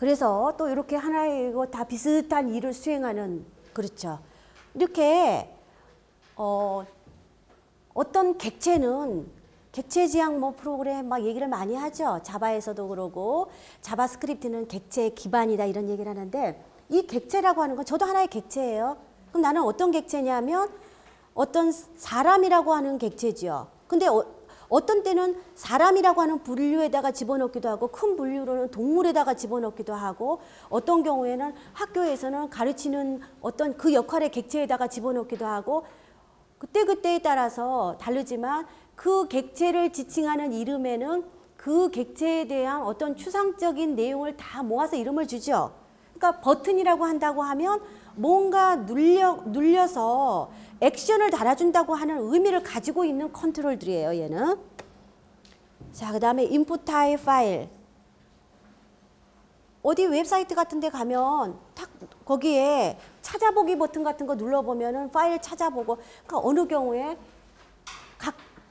그래서 또 이렇게 하나의 이거 다 비슷한 일을 수행하는, 그렇죠. 이렇게 어떤 객체는 객체 지향 뭐 프로그램 막 얘기를 많이 하죠. 자바에서도 그러고 자바스크립트는 객체의 기반이다 이런 얘기를 하는데, 이 객체라고 하는 건 저도 하나의 객체예요. 그럼 나는 어떤 객체냐면 어떤 사람이라고 하는 객체죠. 근데 어떤 때는 사람이라고 하는 분류에다가 집어넣기도 하고 큰 분류로는 동물에다가 집어넣기도 하고, 어떤 경우에는 학교에서는 가르치는 어떤 그 역할의 객체에다가 집어넣기도 하고, 그때그때에 따라서 다르지만 그 객체를 지칭하는 이름에는 그 객체에 대한 어떤 추상적인 내용을 다 모아서 이름을 주죠. 그러니까 버튼이라고 한다고 하면 뭔가 눌려서 액션을 달아준다고 하는 의미를 가지고 있는 컨트롤들이에요, 얘는. 자, 그 다음에 input type 파일. 어디 웹사이트 같은 데 가면 딱 거기에 찾아보기 버튼 같은 거 눌러보면은 파일 찾아보고, 그러니까 어느 경우에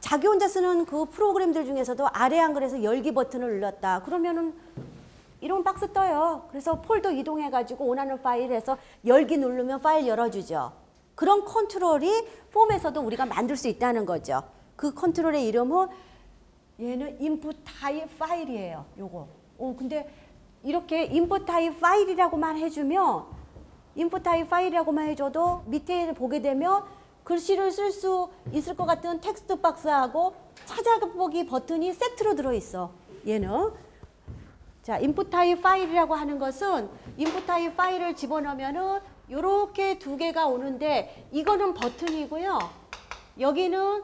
자기 혼자 쓰는 그 프로그램들 중에서도 아래 한글에서 열기 버튼을 눌렀다. 그러면은 이런 박스 떠요. 그래서 폴더 이동해가지고 원하는 파일에서 열기 누르면 파일 열어주죠. 그런 컨트롤이 폼에서도 우리가 만들 수 있다는 거죠. 그 컨트롤의 이름은 얘는 input type 파일이에요. 요거. 근데 이렇게 input type 파일이라고만 해주면, input type 파일이라고만 해줘도 밑에 보게 되면 글씨를 쓸 수 있을 것 같은 텍스트 박스하고 찾아보기 버튼이 세트로 들어있어. 얘는. 자, input type 파일이라고 하는 것은 input type 파일을 집어넣으면은 요렇게 두 개가 오는데, 이거는 버튼이고요. 여기는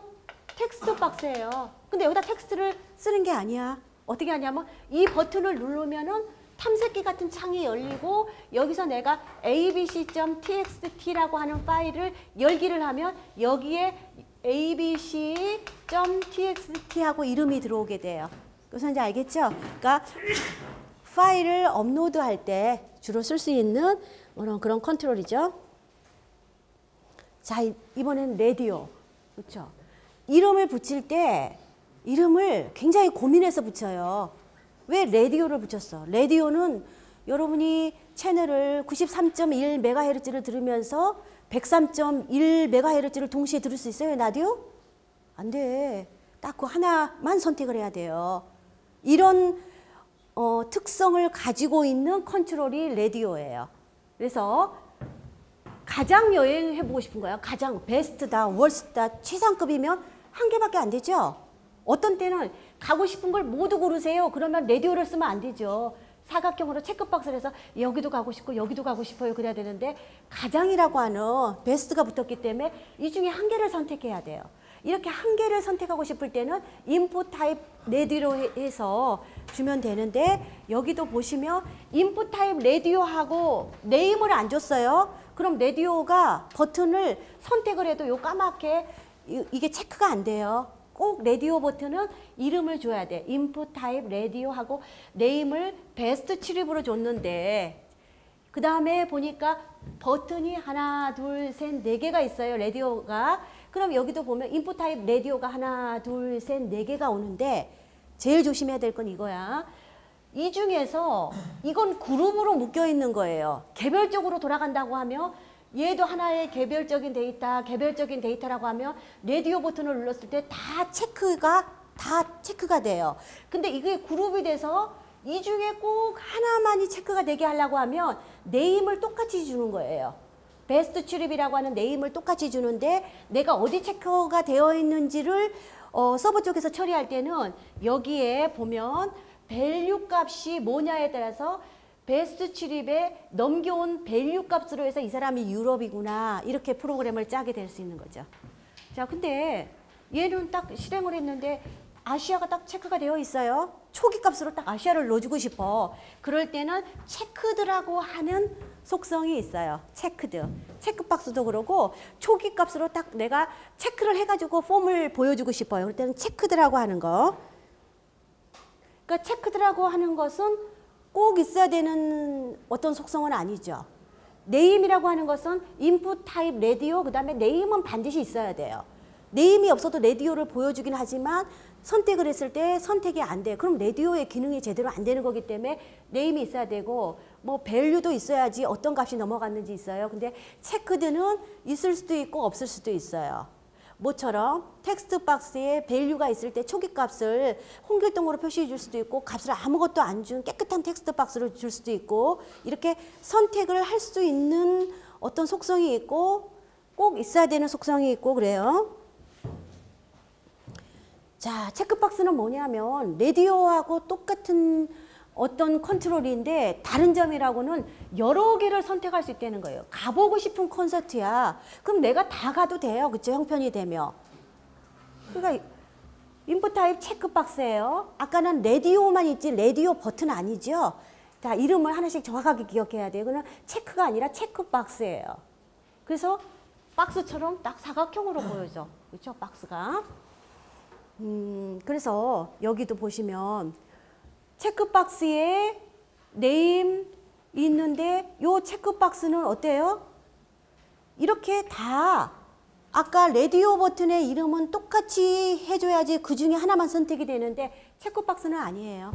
텍스트 박스예요. 근데 여기다 텍스트를 쓰는 게 아니야. 어떻게 하냐면 이 버튼을 누르면은 탐색기 같은 창이 열리고, 여기서 내가 abc.txt라고 하는 파일을 열기를 하면 여기에 abc.txt하고 이름이 들어오게 돼요. 그래서 이제 알겠죠? 그러니까 파일을 업로드할 때 주로 쓸 수 있는 그런 컨트롤이죠. 자, 이번엔 라디오. 그렇죠? 이름을 붙일 때 이름을 굉장히 고민해서 붙여요. 왜 라디오를 붙였어? 라디오는 여러분이 채널을 93.1MHz를 들으면서 103.1MHz를 동시에 들을 수 있어요, 라디오? 안 돼. 딱 그 하나만 선택을 해야 돼요. 이런 특성을 가지고 있는 컨트롤이 라디오예요. 그래서 가장 여행해보고 싶은 거야. 가장 베스트다, 월스트다, 최상급이면 한 개밖에 안 되죠. 어떤 때는 가고 싶은 걸 모두 고르세요. 그러면 라디오를 쓰면 안 되죠. 사각형으로 체크박스를 해서 여기도 가고 싶고 여기도 가고 싶어요. 그래야 되는데 가장이라고 하는 베스트가 붙었기 때문에 이 중에 한 개를 선택해야 돼요. 이렇게 한 개를 선택하고 싶을 때는 인풋 타입 라디오로 해서 주면 되는데, 여기도 보시면 인풋 타입 라디오하고 네임을 안 줬어요. 그럼 라디오가 버튼을 선택을 해도 요 까맣게 이게 체크가 안 돼요. 꼭 라디오 버튼은 이름을 줘야 돼. 인풋 타입 라디오하고 네임을 베스트 출입으로 줬는데, 그 다음에 보니까 버튼이 하나, 둘, 셋, 네 개가 있어요. 라디오가. 그럼 여기도 보면 인풋 타입 라디오가 하나, 둘, 셋, 네 개가 오는데, 제일 조심해야 될 건 이거야. 이 중에서 이건 그룹으로 묶여 있는 거예요. 개별적으로 돌아간다고 하면, 얘도 하나의 개별적인 데이터라고 하면 라디오 버튼을 눌렀을 때 다 체크가 돼요. 근데 이게 그룹이 돼서 이 중에 꼭 하나만이 체크가 되게 하려고 하면 네임을 똑같이 주는 거예요. 베스트 출입이라고 하는 네임을 똑같이 주는데, 내가 어디 체크가 되어 있는지를 서버 쪽에서 처리할 때는 여기에 보면 밸류 값이 뭐냐에 따라서 베스트 출입에 넘겨온 밸류 값으로 해서 이 사람이 유럽이구나, 이렇게 프로그램을 짜게 될 수 있는 거죠. 자, 근데 얘는 딱 실행을 했는데 아시아가 딱 체크가 되어 있어요. 초기 값으로 딱 아시아를 넣어주고 싶어. 그럴 때는 체크드라고 하는 속성이 있어요. 체크박스도 그러고 초기 값으로 딱 내가 체크를 해가지고 폼을 보여주고 싶어요. 그럴 때는 체크드라고 하는 거. 그러니까 체크드라고 하는 것은 꼭 있어야 되는 어떤 속성은 아니죠. 네임이라고 하는 것은 인풋 타입 라디오, 그 다음에 네임은 반드시 있어야 돼요. 네임이 없어도 라디오를 보여주긴 하지만 선택을 했을 때 선택이 안 돼. 그럼 라디오의 기능이 제대로 안 되는 거기 때문에 네임이 있어야 되고 뭐 밸류도 있어야지 어떤 값이 넘어갔는지 있어요. 근데 체크드는 있을 수도 있고 없을 수도 있어요. 뭐처럼 텍스트 박스에 밸류가 있을 때 초기 값을 홍길동으로 표시해 줄 수도 있고 값을 아무것도 안 준 깨끗한 텍스트 박스로 줄 수도 있고 이렇게 선택을 할 수 있는 어떤 속성이 있고 꼭 있어야 되는 속성이 있고 그래요. 자, 체크박스는 뭐냐면 라디오하고 똑같은 어떤 컨트롤인데 다른 점이라고는 여러 개를 선택할 수 있다는 거예요. 가보고 싶은 콘서트야. 그럼 내가 다 가도 돼요. 그쵸? 형편이 되면. 그러니까 인풋 타입 체크박스예요. 아까는 라디오만 있지 라디오 버튼 아니죠. 자, 이름을 하나씩 정확하게 기억해야 돼요. 그는 체크가 아니라 체크박스예요. 그래서 박스처럼 딱 사각형으로 보여져. 그렇죠? 박스가. 그래서 여기도 보시면 체크박스에 네임 있는데 요 체크박스는 어때요? 이렇게 다 아까 라디오 버튼의 이름은 똑같이 해줘야지 그 중에 하나만 선택이 되는데 체크박스는 아니에요.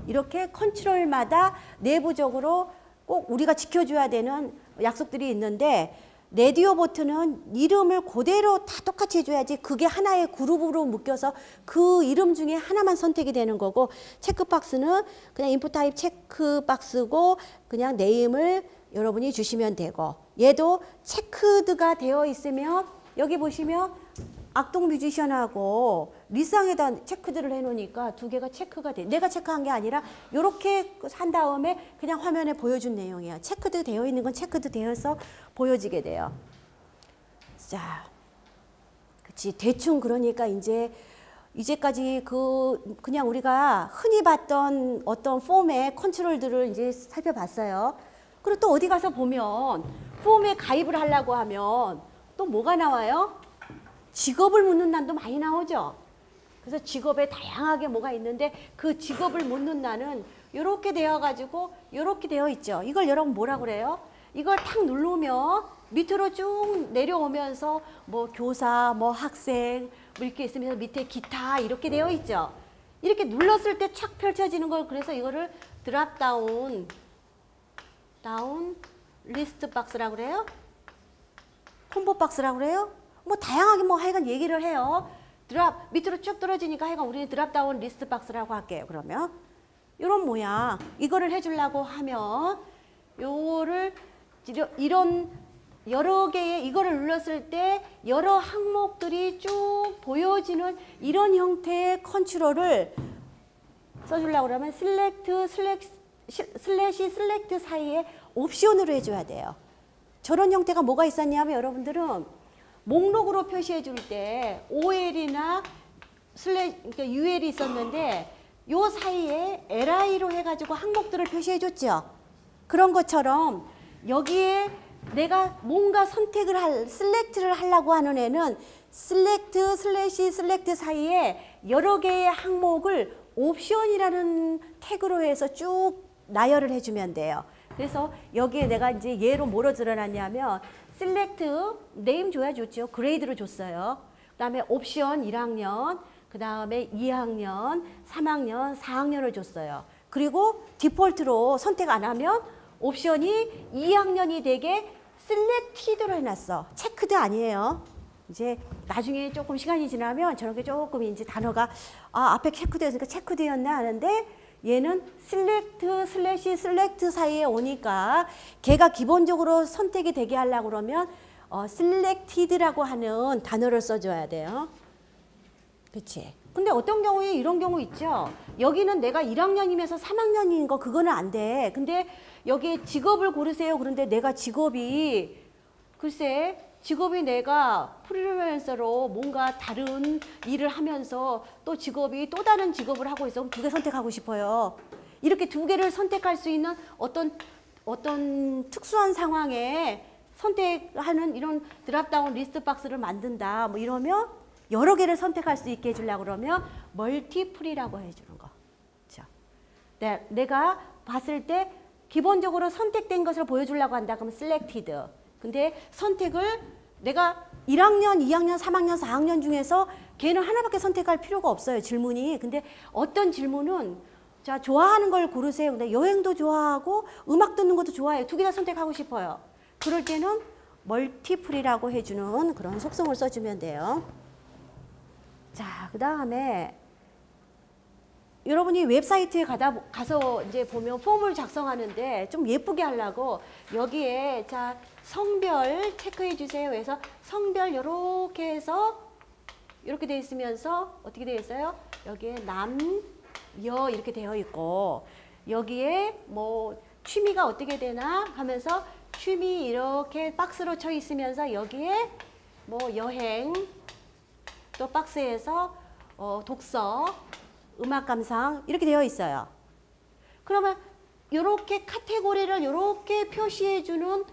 이렇게 컨트롤마다 내부적으로 꼭 우리가 지켜줘야 되는 약속들이 있는데 라디오 버튼은 이름을 그대로 다 똑같이 해줘야지 그게 하나의 그룹으로 묶여서 그 이름 중에 하나만 선택이 되는 거고 체크박스는 그냥 인풋 타입 체크박스고 그냥 네임을 여러분이 주시면 되고 얘도 체크드가 되어 있으면 여기 보시면 악동 뮤지션하고 리쌍에다 체크드를 해놓으니까 두 개가 체크가 돼. 내가 체크한 게 아니라 이렇게 한 다음에 그냥 화면에 보여준 내용이야. 체크드 되어 있는 건 체크드 되어서 보여지게 돼요. 자, 그치. 대충 그러니까 이제까지 그냥 우리가 흔히 봤던 어떤 폼의 컨트롤들을 이제 살펴봤어요. 그리고 또 어디 가서 보면 폼에 가입을 하려고 하면 또 뭐가 나와요? 직업을 묻는 난도 많이 나오죠. 그래서 직업에 다양하게 뭐가 있는데 그 직업을 묻는 난은 이렇게 되어가지고 이렇게 되어 있죠. 이걸 여러분 뭐라 그래요? 이걸 탁 누르면 밑으로 쭉 내려오면서 뭐 교사, 뭐 학생 뭐 이렇게 있으면서 밑에 기타 이렇게 되어 있죠. 이렇게 눌렀을 때 착 펼쳐지는 걸 그래서 이거를 드랍 다운 리스트 박스라고 그래요? 콤보 박스라고 그래요? 뭐 다양하게 뭐 하여간 얘기를 해요. 드랍 밑으로 쭉 떨어지니까 하여간 우리는 드랍 다운 리스트 박스라고 할게요. 그러면 이런 모양 이거를 해주려고 하면 요거를 이런 여러 개의 이거를 눌렀을 때 여러 항목들이 쭉 보여지는 이런 형태의 컨트롤을 써주려고 그러면 슬래시 사이에 옵션으로 해줘야 돼요. 저런 형태가 뭐가 있었냐면 여러분들은 목록으로 표시해 줄 때 OL이나 그러니까 UL이 있었는데 요 사이에 LI로 해가지고 항목들을 표시해 줬죠. 그런 것처럼 여기에 내가 뭔가 셀렉트를 하려고 하는 애는 셀렉트 슬래시 셀렉트 사이에 여러 개의 항목을 옵션이라는 태그로 해서 쭉 나열을 해주면 돼요. 그래서 여기에 내가 이제 얘로 뭐로 드러났냐면 셀렉트 네임 줘야 좋죠. 그레이드로 줬어요. 그 다음에 옵션 1학년, 그 다음에 2학년, 3학년, 4학년을 줬어요. 그리고 디폴트로 선택 안 하면 옵션이 2학년이 되게 셀렉티드로 해놨어. 체크드 아니에요. 이제 나중에 조금 시간이 지나면 저렇게 조금 이제 단어가 앞에 체크드였으니까 체크드였나 하는데 얘는 셀렉트 슬래시 셀렉트 사이에 오니까 걔가 기본적으로 선택이 되게 하려고 그러면 셀렉티드라고 하는 단어를 써줘야 돼요. 그치? 근데 어떤 경우에 이런 경우 있죠. 여기는 내가 1학년이면서 3학년인 거 그거는 안 돼. 근데 여기에 직업을 고르세요. 그런데 내가 직업이 글쎄 직업이 내가 프리랜서로 뭔가 다른 일을 하면서 또 직업이 또 다른 직업을 하고 있어. 그럼 두 개 선택하고 싶어요. 이렇게 두 개를 선택할 수 있는 어떤 특수한 상황에 선택하는 이런 드랍다운 리스트 박스를 만든다. 뭐 이러면 여러 개를 선택할 수 있게 해주려고 그러면 멀티플이라고 해주는 거. 그렇죠? 내가 봤을 때 기본적으로 선택된 것을 보여주려고 한다. 그러면 selected. 근데 선택을 내가 1학년, 2학년, 3학년, 4학년 중에서 걔는 하나밖에 선택할 필요가 없어요. 질문이. 근데 어떤 질문은 자, 좋아하는 걸 고르세요. 근데 여행도 좋아하고 음악 듣는 것도 좋아해요. 두 개 다 선택하고 싶어요. 그럴 때는 멀티플이라고 해주는 그런 속성을 써주면 돼요. 자, 그 다음에 여러분이 웹사이트에 가서 이제 보면 폼을 작성하는데 좀 예쁘게 하려고 여기에 자, 성별 체크해 주세요. 그래서 성별 이렇게 해서 이렇게 돼 있으면서 어떻게 되어 있어요? 여기에 남, 여 이렇게 되어 있고 여기에 뭐 취미가 어떻게 되나 하면서 취미 이렇게 박스로 쳐 있으면서 여기에 뭐 여행 또 박스에서 독서, 음악 감상 이렇게 되어 있어요. 그러면 이렇게 카테고리를 이렇게 표시해 주는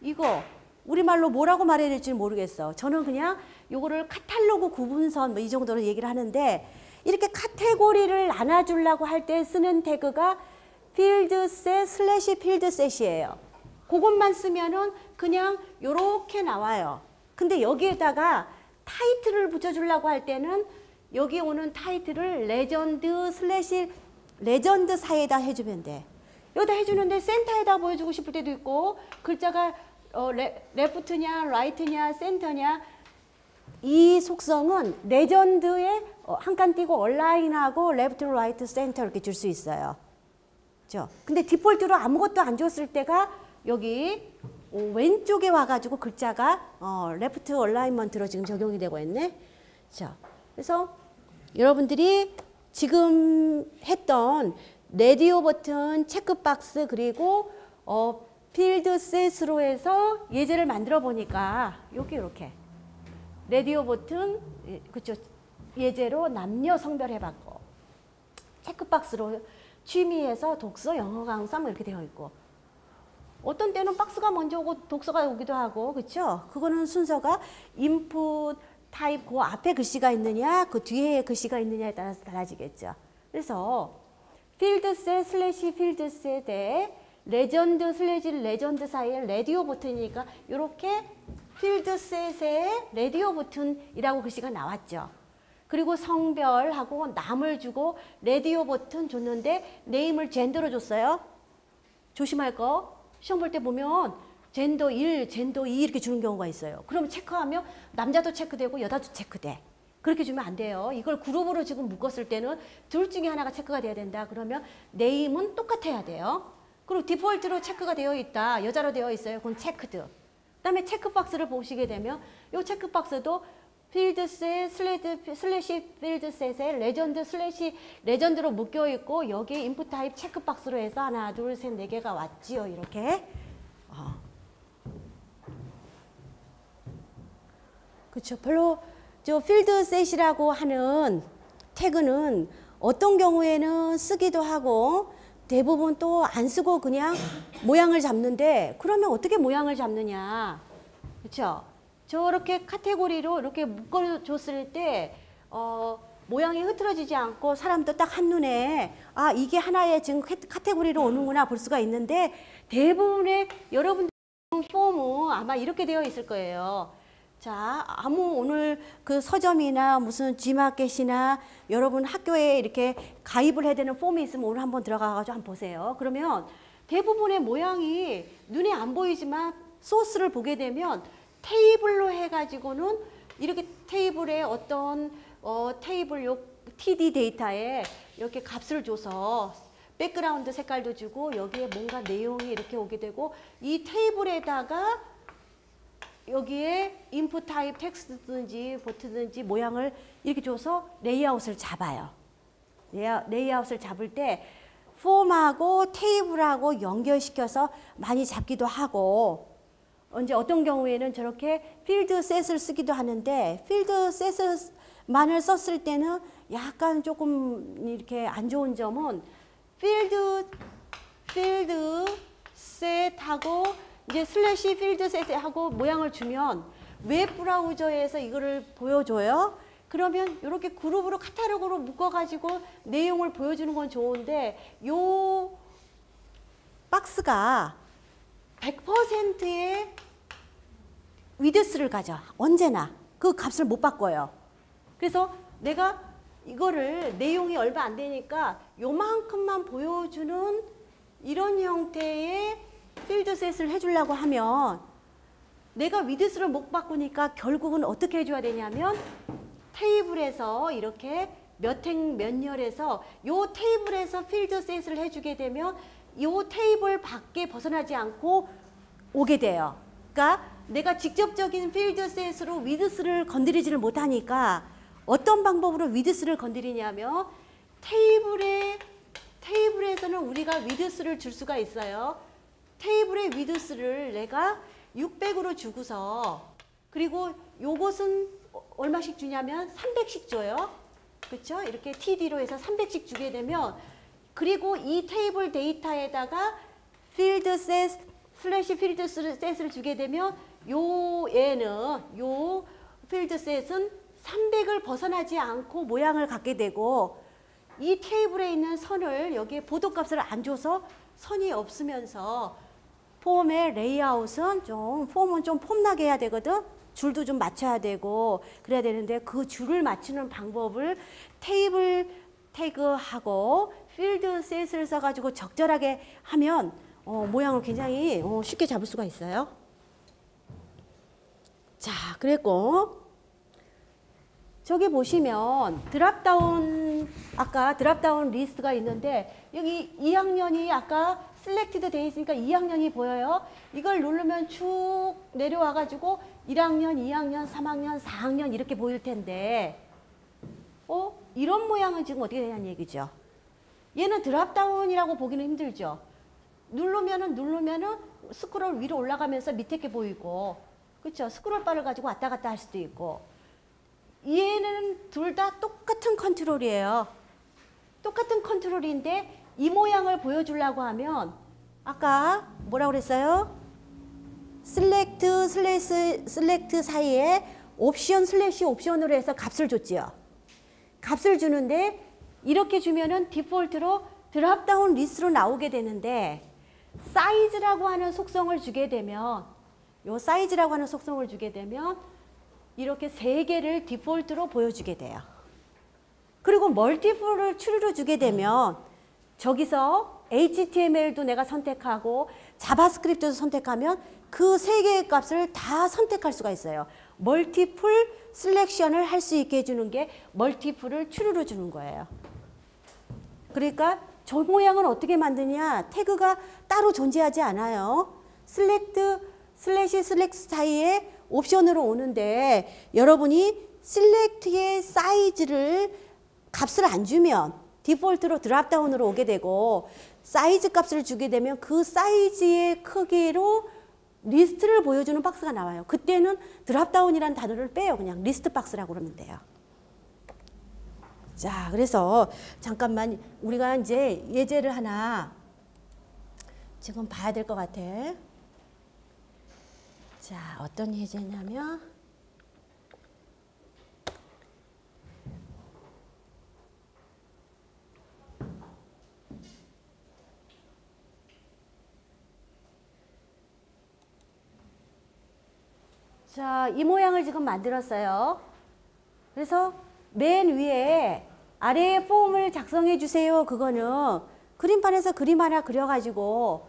이거 우리말로 뭐라고 말해야 될지 모르겠어. 저는 그냥 요거를 카탈로그 구분선 뭐 이 정도로 얘기를 하는데 이렇게 카테고리를 나눠주려고 할 때 쓰는 태그가 필드셋 슬래시 필드셋이에요. 그것만 쓰면은 그냥 요렇게 나와요. 근데 여기에다가 타이틀을 붙여주려고 할 때는 여기 오는 타이틀을 레전드 슬래시 레전드 사이에다 해주면 돼. 여기다 해주는데 센터에다 보여주고 싶을 때도 있고 글자가 레프트냐 라이트냐 센터냐 이 속성은 레전드에 한 칸 띄고 얼라인하고 레프트 라이트 센터 이렇게 줄 수 있어요. 그렇죠? 근데 디폴트로 아무것도 안 줬을 때가 여기 왼쪽에 와가지고 글자가 레프트 얼라인먼트로 지금 적용이 되고 있네. 자, 그래서 여러분들이 지금 했던 레디오 버튼, 체크박스 그리고 필드 셋으로 해서 예제를 만들어 보니까 여기 이렇게 레디오 버튼 그쵸 예제로 남녀 성별 해봤고 체크박스로 취미에서 독서, 영어 강사 이렇게 되어 있고 어떤 때는 박스가 먼저 오고 독서가 오기도 하고 그쵸? 그거는 순서가 인풋 타입 그 앞에 글씨가 있느냐 그 뒤에 글씨가 있느냐에 따라서 달라지겠죠. 그래서 필드셋 슬래시 필드셋에 레전드 슬래시 레전드 사이에 레디오 버튼이니까 이렇게 필드셋에 레디오 버튼이라고 글씨가 나왔죠. 그리고 성별하고 남을 주고 레디오 버튼 줬는데 네임을 젠더로 줬어요. 조심할 거. 시험 볼 때 보면 젠더 1, 젠더 2 이렇게 주는 경우가 있어요. 그럼 체크하면 남자도 체크되고 여자도 체크돼. 그렇게 주면 안 돼요. 이걸 그룹으로 지금 묶었을 때는 둘 중에 하나가 체크가 돼야 된다. 그러면 네임은 똑같아야 돼요. 그리고 디폴트로 체크가 되어 있다. 여자로 되어 있어요. 그건 체크드. 그 다음에 체크박스를 보시게 되면 이 체크박스도 필드셋 슬래시 필드셋에 레전드 슬래시 레전드로 묶여 있고 여기에 인풋 타입 체크박스로 해서 하나 둘 셋 네 개가 왔지요. 이렇게. 그렇죠. 별로 저 필드셋이라고 하는 태그는 어떤 경우에는 쓰기도 하고 대부분 또 안 쓰고 그냥 모양을 잡는데 그러면 어떻게 모양을 잡느냐. 그렇죠. 저렇게 카테고리로 이렇게 묶어줬을 때 모양이 흐트러지지 않고 사람도 딱 한눈에 아 이게 하나의 지금 카테고리로 오는구나 볼 수가 있는데 대부분의 여러분들 폼은 아마 이렇게 되어 있을 거예요. 자, 오늘 그 서점이나 무슨 G마켓이나 여러분 학교에 이렇게 가입을 해야 되는 폼이 있으면 오늘 한번 들어가가지고 한번 보세요. 그러면 대부분의 모양이 눈에 안 보이지만 소스를 보게 되면 테이블로 해가지고는 이렇게 테이블에 어떤 테이블 요 TD 데이터에 이렇게 값을 줘서 백그라운드 색깔도 주고 여기에 뭔가 내용이 이렇게 오게 되고 이 테이블에다가 여기에 인풋 타입 텍스트든지 버튼든지 모양을 이렇게 줘서 레이아웃을 잡아요. 레이아웃을 잡을 때 폼하고 테이블하고 연결시켜서 많이 잡기도 하고 이제 어떤 경우에는 저렇게 필드셋을 쓰기도 하는데 필드셋만을 썼을 때는 약간 조금 이렇게 안 좋은 점은 필드셋하고 이제 슬래시 필드셋하고 모양을 주면 웹 브라우저에서 이거를 보여줘요. 그러면 이렇게 그룹으로 카탈로그로 묶어가지고 내용을 보여주는 건 좋은데 요 박스가 100%의 위드스를 가져. 언제나. 그 값을 못 바꿔요. 그래서 내가 이거를 내용이 얼마 안 되니까 요만큼만 보여주는 이런 형태의 필드셋을 해주려고 하면 내가 위드스를 못 바꾸니까 결국은 어떻게 해줘야 되냐면 테이블에서 이렇게 몇 행 몇 열에서 요 테이블에서 필드셋을 해주게 되면 요 테이블 밖에 벗어나지 않고 오게 돼요. 그러니까 내가 직접적인 필드셋으로 위드스를 건드리지를 못하니까 어떤 방법으로 위드스를 건드리냐면 테이블에서는 우리가 위드스를 줄 수가 있어요. 테이블의 위드스를 내가 600으로 주고서 그리고 요것은 얼마씩 주냐면 300씩 줘요. 그렇죠? 이렇게 TD로 해서 300씩 주게 되면 그리고 이 테이블 데이터에다가 필드셋 슬래시 필드셋을 주게 되면 요 필드셋은 300을 벗어나지 않고 모양을 갖게 되고 이 테이블에 있는 선을 여기에 보도값을 안 줘서 선이 없으면서 폼의 레이아웃은 폼은 좀 폼나게 해야 되거든. 줄도 좀 맞춰야 되고 그래야 되는데 그 줄을 맞추는 방법을 테이블 태그하고 필드셋을 써가지고 적절하게 하면 모양을 굉장히 쉽게 잡을 수가 있어요. 자, 그랬고 저기 보시면 아까 드랍다운 리스트가 있는데 여기 2학년이 아까 셀렉티드 돼 있으니까 2학년이 보여요. 이걸 누르면 쭉 내려와 가지고 1학년, 2학년, 3학년, 4학년 이렇게 보일 텐데 이런 모양은 지금 어떻게 되냐는 얘기죠. 얘는 드랍다운이라고 보기는 힘들죠. 누르면은 스크롤 위로 올라가면서 밑에 게 보이고 그렇죠. 스크롤 바를 가지고 왔다 갔다 할 수도 있고 얘는 둘 다 똑같은 컨트롤이에요. 똑같은 컨트롤인데 이 모양을 보여주려고 하면 아까 뭐라고 그랬어요? select 사이에 옵션 슬래시 옵션으로 해서 값을 줬지요. 값을 주는데 이렇게 주면은 디폴트로 드랍다운 리스트로 나오게 되는데 사이즈라고 하는 속성을 주게 되면 이렇게 세 개를 디폴트로 보여주게 돼요. 그리고 멀티플을 추리로 주게 되면 저기서 HTML도 내가 선택하고 자바스크립트도 선택하면 그 세 개의 값을 다 선택할 수가 있어요. 멀티플 셀렉션을 할 수 있게 해주는 게 멀티플을 추리로 주는 거예요. 그러니까 저 모양은 어떻게 만드냐? 태그가 따로 존재하지 않아요. 슬래시 사이에 옵션으로 오는데 여러분이 셀렉트의 사이즈를 값을 안 주면 디폴트로 드랍다운으로 오게 되고 사이즈 값을 주게 되면 그 사이즈의 크기로 리스트를 보여주는 박스가 나와요. 그때는 드랍다운이라는 단어를 빼요. 그냥 리스트 박스라고 그러면 돼요. 자, 그래서 잠깐만 우리가 이제 예제를 하나 지금 봐야 될 것 같아. 자, 어떤 예제냐면 자, 이 모양을 지금 만들었어요. 그래서 맨 위에 아래에 폼을 작성해 주세요. 그거는 그림판에서 그림 하나 그려가지고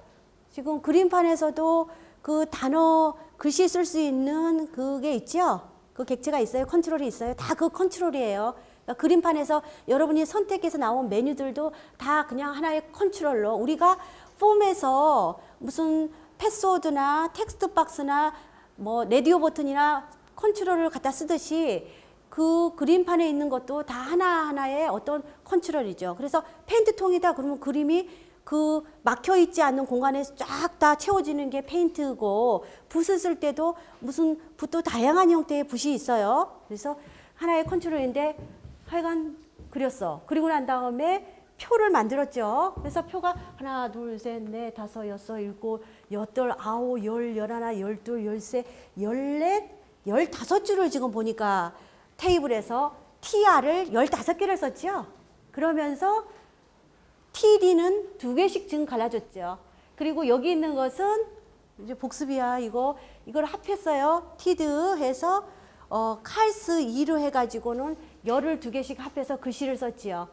지금 그림판에서도 그 단어 글씨 쓸 수 있는 그게 있죠. 그 객체가 있어요. 컨트롤이 있어요. 다 그 컨트롤이에요. 그러니까 그림판에서 여러분이 선택해서 나온 메뉴들도 다 그냥 하나의 컨트롤로 우리가 폼에서 무슨 패스워드나 텍스트 박스나 뭐 레디오 버튼이나 컨트롤을 갖다 쓰듯이 그 그림판에 있는 것도 다 하나하나의 어떤 컨트롤이죠. 그래서 페인트통이다 그러면 그림이 그 막혀 있지 않는 공간에 쫙 다 채워지는 게 페인트고 붓을 쓸 때도 무슨 붓도 다양한 형태의 붓이 있어요. 그래서 하나의 컨트롤인데 하여간 그렸어. 그리고 난 다음에 표를 만들었죠. 그래서 표가 하나, 둘, 셋, 넷, 다섯, 여섯, 일곱, 여덟, 아홉, 열, 열하나, 열둘, 열세, 열넷, 15줄을 지금 보니까 테이블에서 TR을 15개를 썼죠. 그러면서 TD는 2개씩 지금 갈라졌죠. 그리고 여기 있는 것은 이제 복습이야. 이걸 합했어요. 티드 해서 칼스 2로 해가지고는 열을 2개씩 합해서 글씨를 썼지요.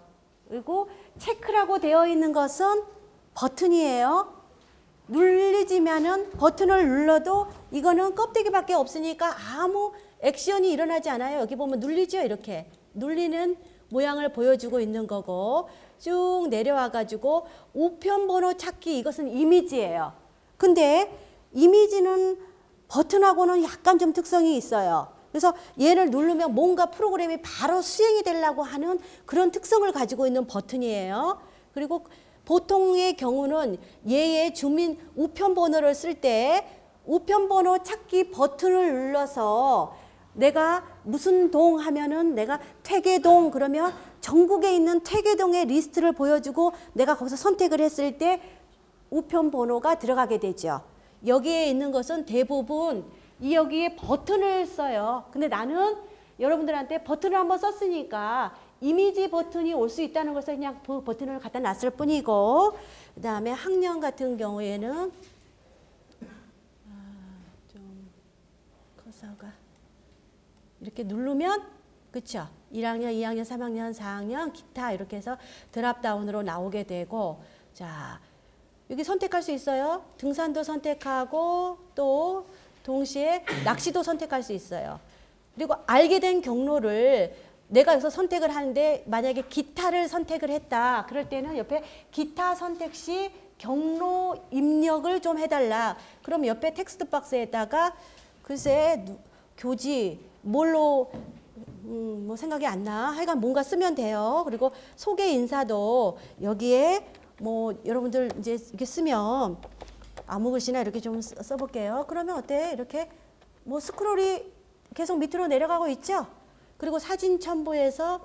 그리고 체크라고 되어 있는 것은 버튼이에요. 눌리지면은 버튼을 눌러도 이거는 껍데기밖에 없으니까 아무 액션이 일어나지 않아요. 여기 보면 눌리죠. 이렇게 눌리는 모양을 보여주고 있는 거고, 쭉 내려와 가지고 우편 번호 찾기, 이것은 이미지예요. 근데 이미지는 버튼하고는 약간 좀 특성이 있어요. 그래서 얘를 누르면 뭔가 프로그램이 바로 수행이 되려고 하는 그런 특성을 가지고 있는 버튼이에요. 그리고 보통의 경우는 얘의 주민 우편 번호를 쓸 때 우편 번호 찾기 버튼을 눌러서 내가 무슨 동 하면은 내가 퇴계동 그러면 전국에 있는 퇴계동의 리스트를 보여주고 내가 거기서 선택을 했을 때 우편 번호가 들어가게 되죠. 여기에 있는 것은 대부분 여기에 버튼을 써요. 근데 나는 여러분들한테 버튼을 한번 썼으니까 이미지 버튼이 올 수 있다는 것을 그냥 그 버튼을 갖다 놨을 뿐이고, 그 다음에 학년 같은 경우에는 좀 커서가 이렇게 누르면 그쵸? 1학년, 2학년, 3학년, 4학년, 기타 이렇게 해서 드랍다운으로 나오게 되고, 자 여기 선택할 수 있어요. 등산도 선택하고 또 동시에 낚시도 선택할 수 있어요. 그리고 알게 된 경로를 내가 여기서 선택을 하는데 만약에 기타를 선택을 했다. 그럴 때는 옆에 기타 선택 시 경로 입력을 좀 해달라. 그럼 옆에 텍스트 박스에다가 글쎄 교지 뭘로 뭐 생각이 안 나. 하여간 뭔가 쓰면 돼요. 그리고 소개 인사도 여기에 뭐 여러분들 이제 이렇게 쓰면 아무 글씨나 이렇게 좀 써볼게요. 그러면 어때? 이렇게 뭐 스크롤이 계속 밑으로 내려가고 있죠? 그리고 사진 첨부해서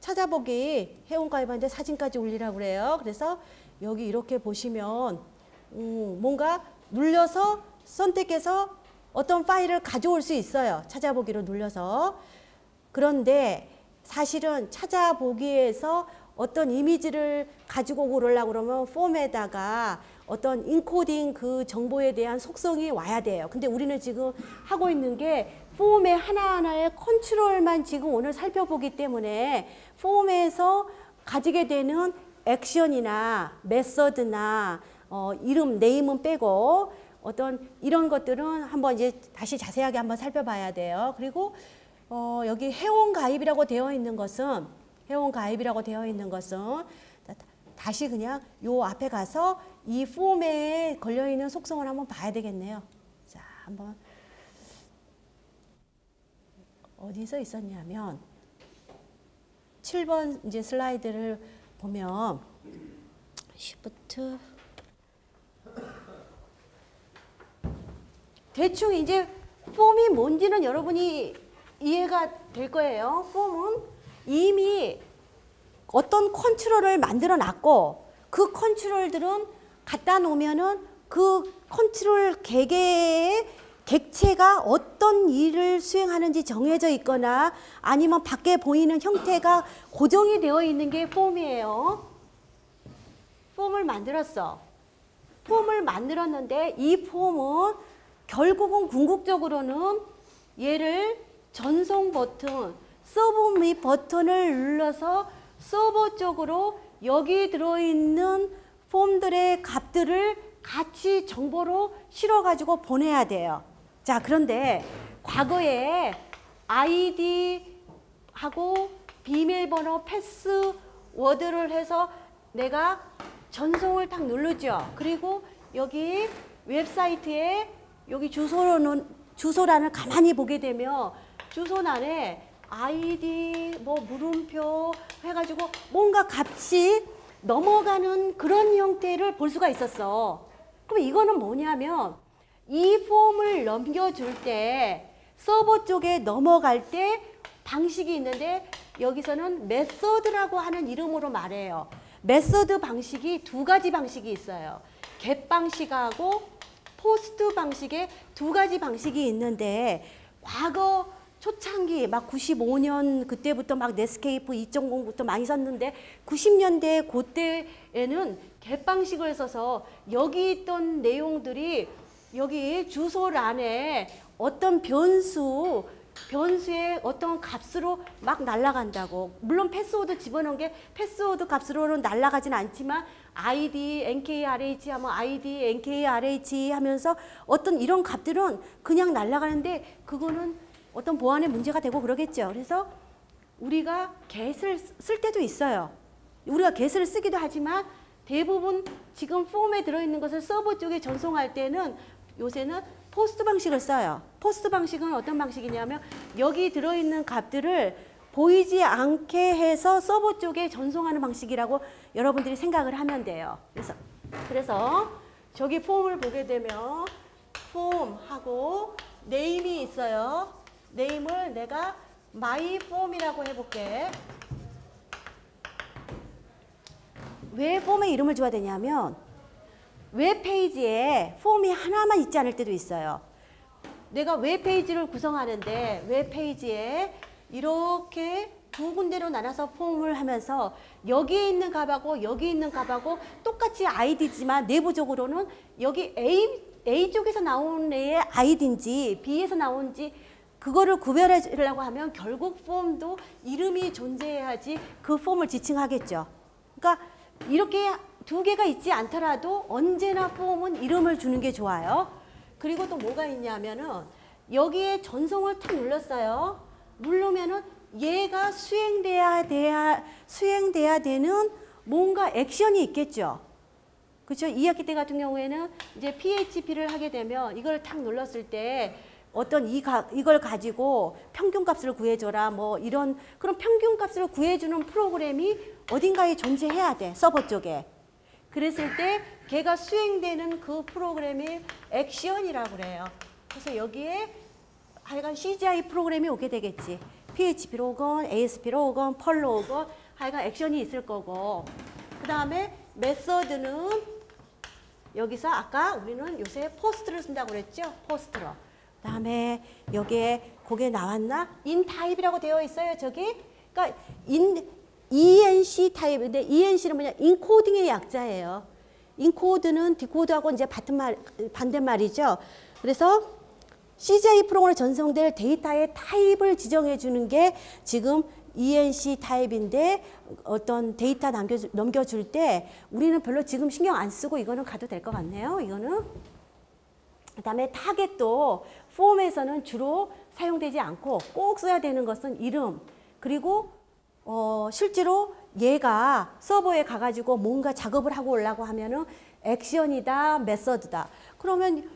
찾아보기 회원가입하는데 사진까지 올리라고 그래요. 그래서 여기 이렇게 보시면 뭔가 눌려서 선택해서 어떤 파일을 가져올 수 있어요. 찾아보기로 눌려서. 그런데 사실은 찾아보기에서 어떤 이미지를 가지고 오려고 그러면 폼에다가 어떤 인코딩 그 정보에 대한 속성이 와야 돼요. 근데 우리는 지금 하고 있는 게 폼의 하나하나의 컨트롤만 지금 오늘 살펴보기 때문에 폼에서 가지게 되는 액션이나 메서드나 이름, 네임은 빼고 어떤 이런 것들은 한번 이제 다시 자세하게 한번 살펴봐야 돼요. 그리고 여기 회원 가입이라고 되어 있는 것은 다시 그냥 요 앞에 가서 이 폼에 걸려있는 속성을 한번 봐야 되겠네요. 자, 한번 어디서 있었냐면 7번 이제 슬라이드를 보면 Shift 대충 이제 폼이 뭔지는 여러분이 이해가 될 거예요. 폼은 이미 어떤 컨트롤을 만들어 놨고 그 컨트롤들은 갖다 놓으면은 그 컨트롤 개개의 객체가 어떤 일을 수행하는지 정해져 있거나 아니면 밖에 보이는 형태가 고정이 되어 있는 게 폼이에요. 폼을 만들었어. 폼을 만들었는데 이 폼은 결국은 궁극적으로는 얘를 전송 버튼, 서브 및 버튼을 눌러서 서버 쪽으로 여기 들어있는 폼들의 값들을 같이 정보로 실어가지고 보내야 돼요. 자, 그런데 과거에 아이디하고 비밀번호, 패스워드를 해서 내가 전송을 딱 누르죠. 그리고 여기 웹사이트에 여기 주소란을 가만히 보게 되면 주소란에 아이디 뭐 물음표 해가지고 뭔가 값이 넘어가는 그런 형태를 볼 수가 있었어. 그럼 이거는 뭐냐면 이 폼을 넘겨줄 때 서버 쪽에 넘어갈 때 방식이 있는데 여기서는 메서드라고 하는 이름으로 말해요. 메서드 방식이 두 가지 방식이 있어요. 겟 방식하고 포스트 방식의 두 가지 방식이 있는데 과거 초창기 막 95년 그때부터 막 넷스케이프 2.0부터 많이 썼는데 90년대 그때에는 겟 방식을 써서 여기 있던 내용들이 여기 주소란에 어떤 변수의 어떤 값으로 막 날아간다고. 물론 패스워드 집어넣은 게 패스워드 값으로는 날아가진 않지만 ID, NKRH 하면 ID, NKRH 하면서 어떤 이런 값들은 그냥 날아가는데 그거는 어떤 보안에 문제가 되고 그러겠죠. 그래서 우리가 get을 쓸 때도 있어요. 우리가 get을 쓰기도 하지만 대부분 지금 폼에 들어있는 것을 서버 쪽에 전송할 때는 요새는 포스트 방식을 써요. 포스트 방식은 어떤 방식이냐면 여기 들어있는 값들을 보이지 않게 해서 서버 쪽에 전송하는 방식이라고 여러분들이 생각을 하면 돼요. 그래서 저기 폼을 보게 되면 폼하고 네임이 있어요. 네임을 내가 my 폼이라고 해볼게. 왜 폼에 이름을 줘야 되냐면 웹페이지에 폼이 하나만 있지 않을 때도 있어요. 내가 웹페이지를 구성하는데 웹페이지에 이렇게 두 군데로 나눠서 폼을 하면서 여기에 있는 값하고 여기 있는 값하고 똑같이 아이디지만 내부적으로는 여기 A 쪽에서 나온 애의 아이디인지 B에서 나온지 그거를 구별하려고 하면 결국 폼도 이름이 존재해야지 그 폼을 지칭하겠죠. 그러니까 이렇게 두 개가 있지 않더라도 언제나 폼은 이름을 주는 게 좋아요. 그리고 또 뭐가 있냐면은 여기에 전송을 탁 눌렀어요. 누르면은 얘가 수행돼야 되는 뭔가 액션이 있겠죠. 그렇죠? 2학기 때 같은 경우에는 이제 PHP를 하게 되면 이걸 탁 눌렀을 때 어떤 이걸 가지고 평균값을 구해줘라 뭐 이런 그런 평균값을 구해주는 프로그램이 어딘가에 존재해야 돼. 서버 쪽에. 그랬을 때 걔가 수행되는 그 프로그램이 액션이라고 그래요. 그래서 여기에 하여간 CGI 프로그램이 오게 되겠지. PHP로 오건 ASP로 오건 펄로 오건 하여간 액션이 있을 거고 그 다음에 메서드는 여기서 아까 우리는 요새 포스트를 쓴다고 그랬죠. 포스트로. 그 다음에 여기에 그게 나왔나? in 타입이라고 되어 있어요. 저기. 그러니까 ENC 타입인데 ENC는 뭐냐? 인코딩의 약자예요. 인코드는 디코드하고 이제 반대말이죠. 그래서 CGI 프로그램에 전송될 데이터의 타입을 지정해 주는 게 지금 ENC 타입인데 어떤 데이터 넘겨줄 때 우리는 별로 지금 신경 안 쓰고 이거는 가도 될 것 같네요. 이거는. 그 다음에 타겟도 폼에서는 주로 사용되지 않고 꼭 써야 되는 것은 이름 그리고 실제로 얘가 서버에 가가지고 뭔가 작업을 하고 오려고 하면은 액션이다, 메서드다. 그러면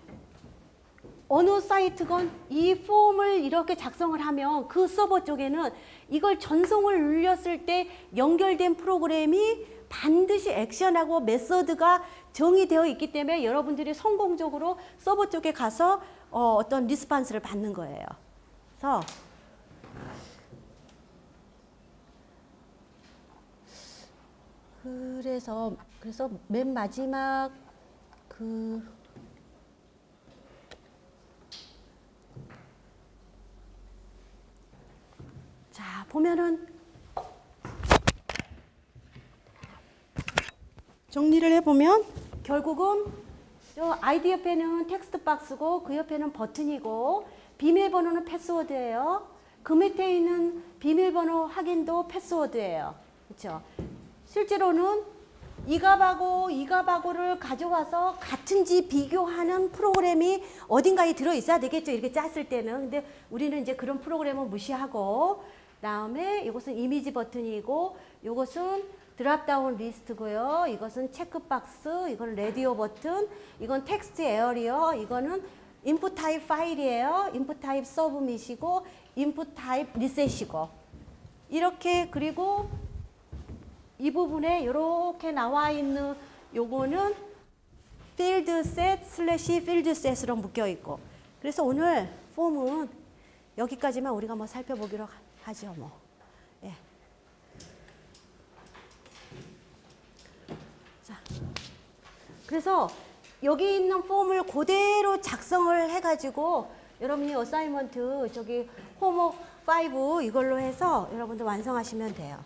어느 사이트건 이 폼을 이렇게 작성을 하면 그 서버 쪽에는 이걸 전송을 눌렸을 때 연결된 프로그램이 반드시 액션하고 메서드가 정의되어 있기 때문에 여러분들이 성공적으로 서버 쪽에 가서 어떤 리스판스를 받는 거예요. 그래서 맨 마지막 자 보면은 정리를 해보면 결국은 저 아이디 옆에는 텍스트 박스고 그 옆에는 버튼이고 비밀번호는 패스워드예요. 그 밑에 있는 비밀번호 확인도 패스워드예요. 그렇죠? 실제로는 이 값하고를 가져와서 같은지 비교하는 프로그램이 어딘가에 들어있어야 되겠죠. 이렇게 짰을 때는. 근데 우리는 이제 그런 프로그램은 무시하고 그다음에 이것은 이미지 버튼이고 이것은 드랍다운 리스트고요. 이것은 체크박스, 이건 라디오 버튼, 이건 텍스트 에어리어, 이거는 인풋 타입 파일이에요. 인풋 타입 서브밋이고 인풋 타입 리셋이고 이렇게 그리고 이 부분에 이렇게 나와 있는 요거는 fieldset/fieldset으로 묶여 있고 그래서 오늘 폼은 여기까지만 우리가 뭐 살펴보기로 하죠. 뭐. 예. 자, 그래서 여기 있는 폼을 그대로 작성을 해가지고 여러분이 어사이먼트 저기 홈워크 5 이걸로 해서 여러분들 완성하시면 돼요.